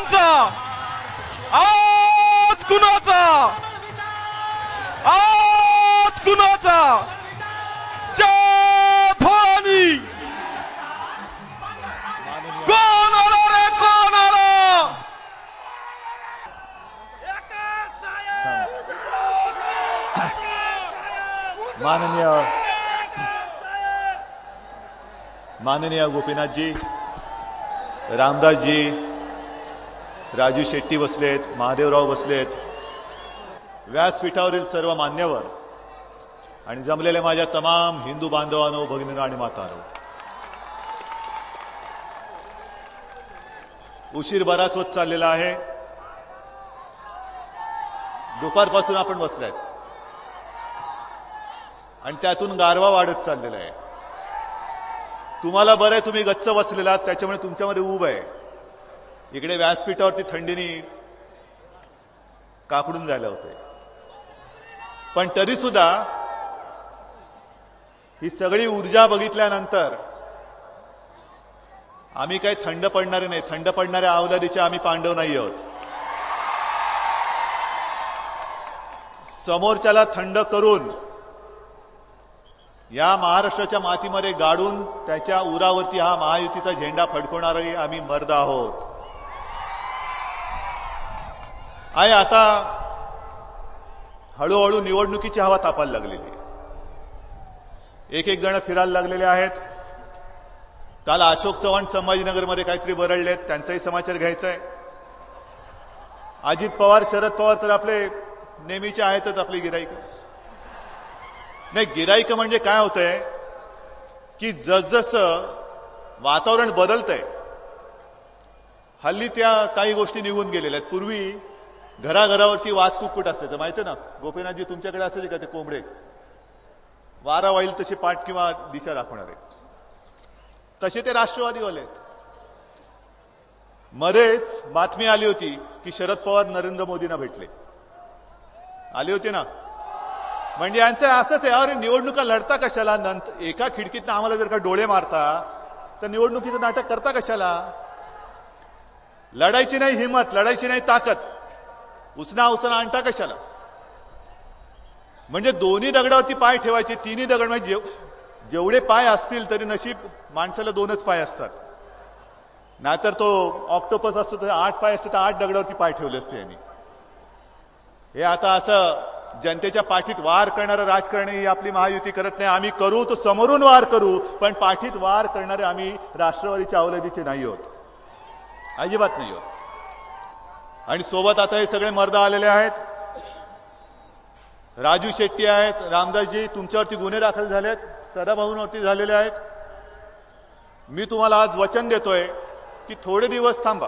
कोणाचा आवाज कुणाचा आवाज कुणाचा जय भवानी कोण आला रे कोण आला माननीय गोपीनाथजी, रामदासजी, राजू शेट्टी बसलेत, महादेवराव बसलेत, व्यासपीठावरील सर्व मान्यवर आणि जमलेले माझ्या तमाम हिंदू बांधवांनो, भगिनींनो आणि मातांनो, उशीर बराच होत चाललेला आहे. दुपारपासून आपण बसलायत आणि त्यातून गारवा वाढत चाललेला आहे. तुम्हाला बरं आहे, तुम्ही गच्च बसलेला आहात, त्याच्यामुळे तुमच्यामध्ये ऊब आहे. इकडे व्यासपीठावरती थंडीने काकडून जायला होते. पण तरी सुद्धा ही सगळी ऊर्जा बघितल्यानंतर आम्ही काही थंड पडणारे नाही, थंड पडणाऱ्या अवलादीचे आम्ही पांडव नाही आहोत. समोरच्याला थंड करून या महाराष्ट्राच्या मातीमध्ये गाडून त्याच्या उरावरती हा महायुतीचा झेंडा फडकवणारे आम्ही मर्द आहोत. आहे आता हळूहळू निवडणुकीची हवा तापायला लागलेली. एक एक जण फिरायला लागलेले आहेत. काल अशोक चव्हाण संभाजीनगरमध्ये काहीतरी बरळलेत, त्यांचाही समाचार घ्यायचा आहे. अजित पवार, शरद पवार तर आपले नेहमीचे आहेतच आपले गिराईक. नाही, गिराईक म्हणजे काय होतंय की जसजसं वातावरण बदलतंय, हल्ली त्या काही गोष्टी निघून गेलेल्या आहेत. पूर्वी घराघरावरती वाद कुक्कुट असायचं, माहिती ना गोपीनाथजी, तुमच्याकडे असायचे का ते कोंबडे? वारा वाईल तसे पाठ किंवा दिशा दाखवणारे, तसे ते राष्ट्रवादीवाले आहेत. मध्येच बातमी आली होती की शरद पवार नरेंद्र मोदींना भेटले, आली होती ना. म्हणजे यांचं असंच आहे, अरे निवडणुका लढता कशाला? नंतर एका खिडकीतनं आम्हाला जर का डोळे मारता तर निवडणुकीचं नाटक करता कशाला? लढायची नाही हिंमत, लढायची नाही ताकद, उसना आणता कशाला? म्हणजे दोन्ही दगडावरती पाय ठेवायचे, तिन्ही दगड म्हणजे जेवढे पाय असतील तरी नशीब माणसाला 2च पाय असतात. नाहीतर तो ऑक्टोपस असतो तर 8 पाय असते, तर 8 दगडावरती पाय ठेवले असते यांनी. हे आता असं जनतेच्या पाठीत वार करणारं राजकारण ही आपली महायुती करत नाही. आम्ही करू तो समोरून वार करू, पण पाठीत वार करणारे आम्ही राष्ट्रवादीच्या अवलादीचे नाही आहोत, अजिबात नाही आहोत. आणि सोबत आता हे सगळे मर्द आलेले आहेत. राजू शेट्टी आहेत, रामदासजी, तुमच्यावरती गुन्हे दाखल झालेत, सदाभाऊंवरती झालेले आहेत. मी तुम्हाला आज वचन देतोय की थोडे दिवस थांबा.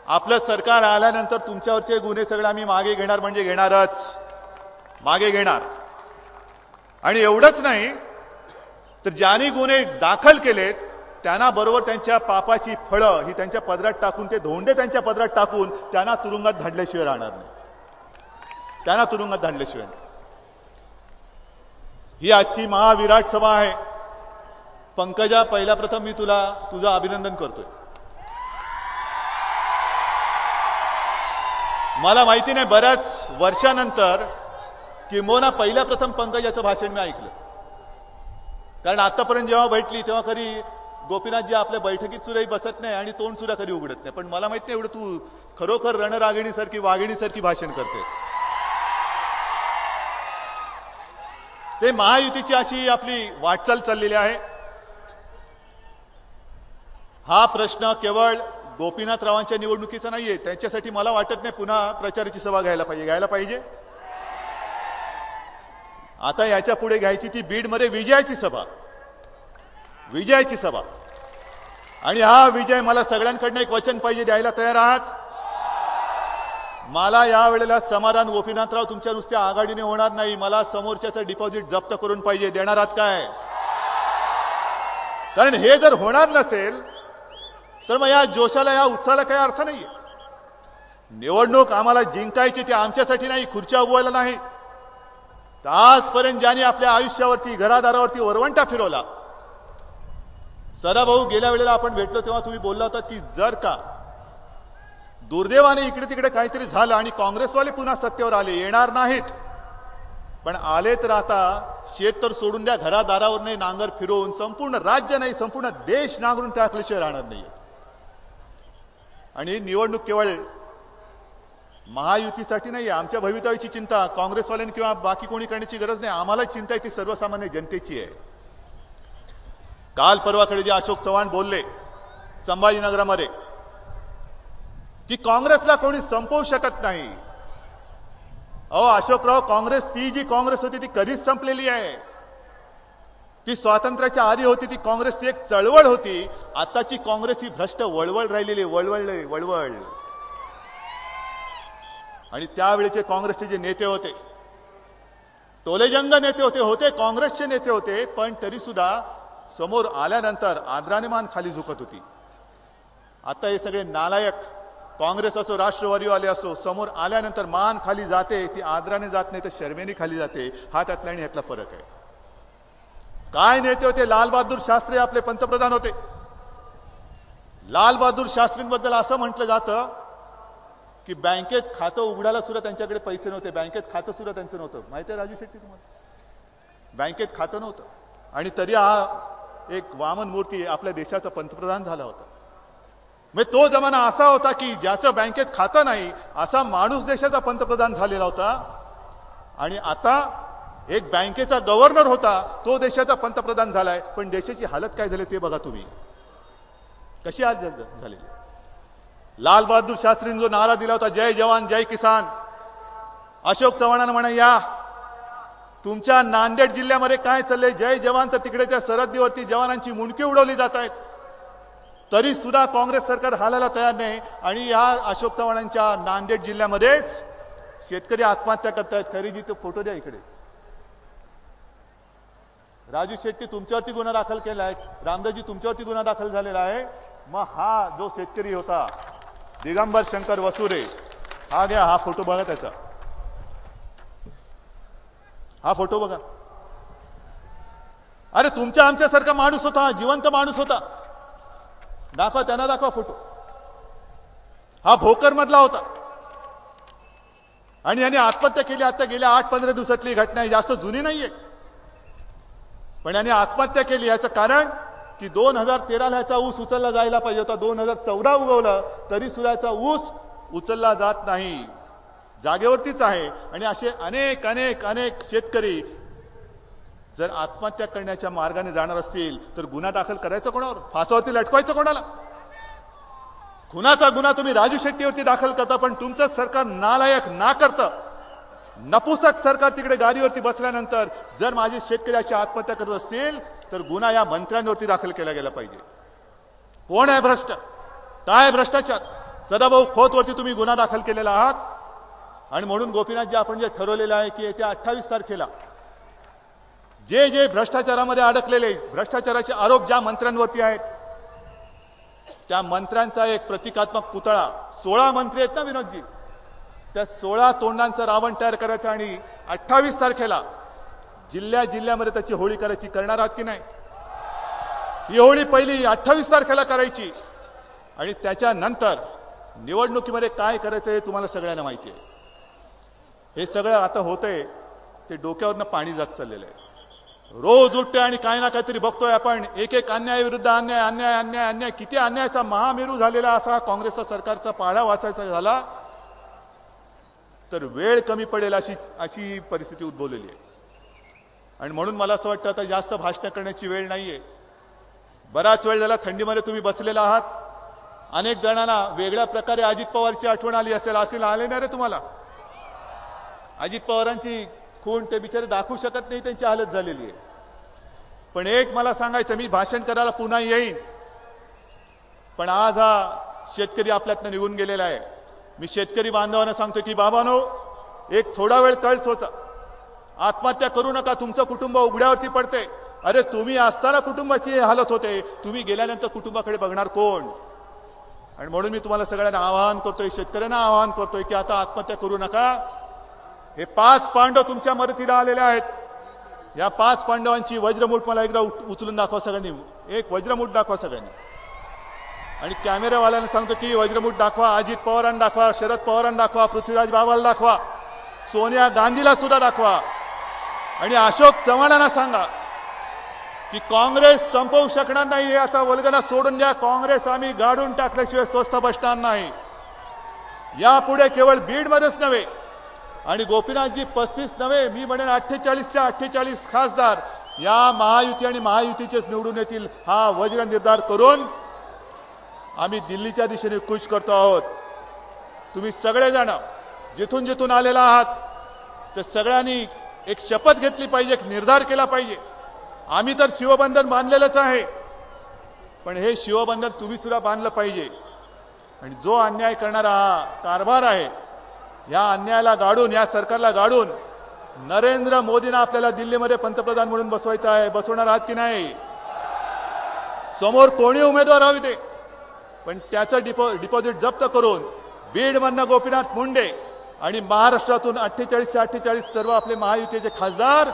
आपलं सरकार आल्यानंतर तुमच्यावरचे गुन्हे सगळे आम्ही मागे घेणार, म्हणजे घेणारच, मागे घेणार. आणि एवढंच नाही तर ज्यांनी गुन्हे दाखल केलेत त्यांना बरोबर त्यांच्या पापाची फळं ही त्यांच्या पदरात टाकून, ते धोंडे त्यांच्या पदरात टाकून त्यांना तुरुंगात धाडल्याशिवाय राहणार नाही, त्यांना तुरुंगात धाडल्याशिवाय. ही आजची महाविराट सभा आहे. पंकजा, पहिला प्रथम मी तुझं अभिनंदन करतोय. मला माहिती नाही, बऱ्याच वर्षानंतर किंबहुना पहिल्या प्रथम पंकजाचं भाषण मी ऐकलं. कारण आतापर्यंत जेव्हा भेटली तेव्हा कधी गोपीनाथजी आपल्या बैठकीत सुद्धा बसत नाही आणि तोंड सुद्धा कधी उघडत नाही. पण मला माहित नाही एवढं तू खरोखर रणरागिणीसारखी, वाघिणीसारखी भाषण करतेस. ते महायुतीची अशी आपली वाटचाल चाललेली आहे. हा प्रश्न केवळ गोपीनाथरावांच्या निवडणुकीचा नाहीये. त्यांच्यासाठी मला वाटत नाही पुन्हा प्रचाराची सभा घ्यायला पाहिजे. आता याच्या पुढे घ्यायची ती बीडमध्ये विजयाची सभा. आणि हा विजय मला सगळ्यांकडनं एक वचन पाहिजे, द्यायला तयार आहात? मला यावेळेला समाधान, गोपीनाथराव तुमच्या नुसत्या आघाडीने होणार नाही, मला समोरच्याचं डिपॉझिट जप्त करून पाहिजे. देणार आहात काय? कारण हे जर होणार नसेल तर मग या जोशाला, या उत्साहाला काही अर्थ नाहीये. निवडणूक आम्हाला जिंकायची, ती आमच्यासाठी नाही, खुर्च्या उभवायला नाही. आजपर्यंत ज्यांनी आपल्या आयुष्यावरती, घरादारावरती वरवंटा फिरवला. सदाभाऊ, गेल्या वेळेला आपण भेटलो तेव्हा तुम्ही बोलला होता की जर का दुर्दैवाने इकडे तिकडे काहीतरी झालं आणि काँग्रेसवाले पुन्हा सत्तेवर आले. येणार नाहीत, पण आले तर आता शेत तर सोडून द्या, घरादारावर नाही नांगर फिरवून संपूर्ण राज्य नाही संपूर्ण देश नांगरून टाकल्याशिवाय राहणार नाही. आणि निवडणूक केवळ महायुतीसाठी नाही, आमच्या भवितव्याची चिंता काँग्रेसवाल्यांनी किंवा बाकी कोणी करण्याची गरज नाही. आम्हाला चिंता आहे ती सर्वसामान्य जनतेची आहे. काल परवाकडे जे अशोक चव्हाण बोलले संभाजीनगरामध्ये की काँग्रेसला कोणी संपवू शकत नाही. अहो अशोकराव, काँग्रेस ती जी काँग्रेस होती ती कधीच संपलेली आहे. ती स्वातंत्र्याच्या आधी होती. ती काँग्रेस ती एक चळवळ होती. आताची काँग्रेस ही भ्रष्ट वळवळ राहिलेली, वळवळ. आणि त्यावेळेचे काँग्रेसचे जे नेते होते, टोलेजंग नेते होते काँग्रेसचे नेते होते, पण तरी सुद्धा समोर आल्यानंतर आदराने मान खाली झुकत होती. आता हे सगळे नालायक काँग्रेस असो राष्ट्रवादी वाले असो, समोर आल्यानंतर मान खाली जाते, ती आदराने जात नाही तर शर्मेने खाली जाते. हा त्यातला आणि ह्यातला फरक आहे. काय नेते होते? लालबहादूर शास्त्री आपले पंतप्रधान होते. लालबहादूर शास्त्रींबद्दल असं म्हटलं जातं की बँकेत खातं उघडायला सुद्धा त्यांच्याकडे पैसे नव्हते. बँकेत खातं सुद्धा त्यांचं नव्हतं. माहिती आहे राजू शेट्टी तुम्हाला? बँकेत खातं नव्हतं आणि तरी हा एक वामन मूर्ती आपल्या देशाचा पंतप्रधान झाला होता. म्हणजे तो जमाना असा होता की ज्याचं बँकेत खातं नाही असा माणूस देशाचा पंतप्रधान झालेला होता. आणि आता एक बँकेचा गव्हर्नर होता तो देशाचा पंतप्रधान झालाय. पण देशाची हालत काय झाली ते बघा तुम्ही, कशी आज झालेली. लाल बहादूर शास्त्रींनी जो नारा दिला होता, जय जवान जय किसान, अशोक चव्हाणांना म्हणा या तुमच्या नांदेड जिल्ह्यामध्ये काय चाललंय? जय जवान तर तिकडे त्या सरहद्दीवरती जवानांची मुंडकी उडवली जात आहेत, तरी सुद्धा काँग्रेस सरकार हालायला तयार नाही. आणि या अशोक चव्हाणांच्या नांदेड जिल्ह्यामध्येच शेतकरी आत्महत्या करतायत. खरीजी तो फोटो द्या इकडे. राजू शेट्टी तुमच्यावरती गुन्हा दाखल केलाय, रामदासजी तुमच्यावरती गुन्हा दाखल झालेला आहे. मग हा जो शेतकरी होता दिगंबर शंकर वसुरे, हा घ्या, हा फोटो बघा त्याचा, हा फोटो बघा. अरे तुमच्या आमच्यासारखा माणूस होता, जिवंत माणूस होता. दाखवा, त्यांना दाखवा फोटो. हा भोकर मधला होता आणि याने आत्महत्या केली. आता गेल्या 8-15 दिवसातली घटना आहे, जास्त जुनी नाहीये. पण याने आत्महत्या केली याचं कारण की 2013 ला याचा ऊस उचलला जायला पाहिजे होता. 2014 उगवलं तरी सुद्धा याचा ऊस उचलला जात नाही, जागेवरतीच आहे. आणि असे अनेक अनेक अनेक शेतकरी जर आत्महत्या करण्याच्या मार्गाने जाणार असतील तर गुन्हा दाखल करायचा कोणावर? फासावरती लटकवायचं कोणाला? खुनाचा गुन्हा तुम्ही राजू शेट्टीवरती दाखल करता, पण तुमचं सरकार नालायक ना करतं नपुसक सरकार तिकडे गाडीवरती बसल्यानंतर जर माझे शेतकरी अशी आत्महत्या करत असतील तर गुन्हा या मंत्र्यांवरती दाखल केला गेला पाहिजे. कोण आहे भ्रष्ट? काय भ्रष्टाचार? सदाभाऊ खोतवरती तुम्ही गुन्हा दाखल केलेला आहात. आणि म्हणून गोपीनाथजी आपण जे ठरवलेलं आहे की येत्या 28 तारखेला जे जे भ्रष्टाचारामध्ये अडकलेले, भ्रष्टाचाराचे आरोप ज्या मंत्र्यांवरती आहेत त्या मंत्र्यांचा एक प्रतिकात्मक पुतळा, 16 मंत्री आहेत ना विनोदजी, त्या 16 तोंडांचा रावण तयार करायचा आणि 28 तारखेला जिल्ह्यामध्ये त्याची होळी करायची. करणार आहात की नाही? ही होळी पहिली 28 तारखेला करायची आणि त्याच्यानंतर निवडणुकीमध्ये काय करायचं हे तुम्हाला सगळ्यांना माहिती आहे. हे सगळं आता होतंय ते डोक्यावरनं पाणी जात चाललेलं आहे. रोज उठतोय आणि काही ना काहीतरी बघतोय आपण. एक एक अन्याय विरुद्ध अन्याय, अन्याय अन्याय अन्याय. किती अन्यायाचा महामेरू झालेला असा काँग्रेसचा सरकारचा पाढा वाचायचा झाला तर वेळ कमी पडेल अशी परिस्थिती उद्भवलेली आहे. आणि म्हणून मला असं वाटतं आता जास्त भाषण करण्याची वेळ नाहीये. बराच वेळ झाला थंडीमध्ये तुम्ही बसलेला आहात. अनेक जणांना वेगळ्या प्रकारे अजित पवारची आठवण आली असेल आले ना रे तुम्हाला? अजित पवारांची खूण ते बिचारे दाखवू शकत नाही, त्यांची हालत झालेली आहे. पण एक मला सांगायचं, मी भाषण करायला पुन्हा येईन, पण आज हा शेतकरी आपल्यातनं निघून गेलेला आहे. मी शेतकरी बांधवांना सांगतो की बाबांनो, एक थोडा वेळ तळ सोचा, आत्महत्या करू नका. तुमचं कुटुंब उघड्यावरती पडते. अरे तुम्ही असताना कुटुंबाची हालत होते, तुम्ही गेल्यानंतर कुटुंबाकडे बघणार कोण? आणि म्हणून मी तुम्हाला सगळ्यांना आवाहन करतोय, शेतकऱ्यांना आवाहन करतोय की आता आत्महत्या करू नका. हे 5 पांडव तुमच्या मदतीला आलेले आहेत. या 5 पांडवांची वज्रमूठ मला एकदा उचलून दाखवा सगळ्यांनी. एक वज्रमूठ दाखवा सगळ्यांनी. आणि कॅमेरावाल्यांना सांगतो की वज्रमुठ दाखवा, अजित पवारांना दाखवा, शरद पवारांना दाखवा, पृथ्वीराज बाबाला दाखवा, सोनिया गांधीला सुद्धा दाखवा आणि अशोक चव्हाणांना सांगा की काँग्रेस संपवू शकणार नाही. आता वल्गना सोडून द्या. काँग्रेस आम्ही गाडून टाकल्याशिवाय स्वस्थ बसणार नाही. यापुढे केवळ बीडमध्येच नव्हे आणि गोपीनाथजी 35 नव्हे, मी म्हणेन 48च्या 48 खासदार या महायुती आणि महायुतीचेच निवडून येतील. हा वज्र निर्धार करून आम्ही दिल्लीच्या दिशेने कूच करतो आहोत. तुम्ही सगळेजण जिथून जिथून आलेला आहात तर सगळ्यांनी एक शपथ घेतली पाहिजे, एक निर्धार केला पाहिजे. आम्ही तर शिवबंधन बांधलेलंच आहे, पण हे शिवबंधन तुम्ही सुद्धा बांधलं पाहिजे. आणि जो अन्याय करणारा हा कारभार आहे, या अन्यायाला गाडून, या सरकारला गाडून नरेंद्र मोदींना आपल्याला दिल्लीमध्ये पंतप्रधान म्हणून बसवायचं आहे. बसवणार आहात की नाही? समोर कोणी उमेदवार हवे ते, पण त्याचं डिपॉझिट जप्त करून बीडमधनं गोपीनाथ मुंडे आणि महाराष्ट्रातून 48च्या 48 सर्व आपले महायुतीचे खासदार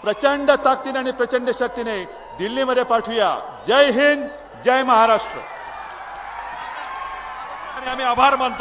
प्रचंड ताकदीने आणि प्रचंड शक्तीने दिल्लीमध्ये पाठवूया. जय हिंद, जय महाराष्ट्र. आणि आम्ही आभार मानतो.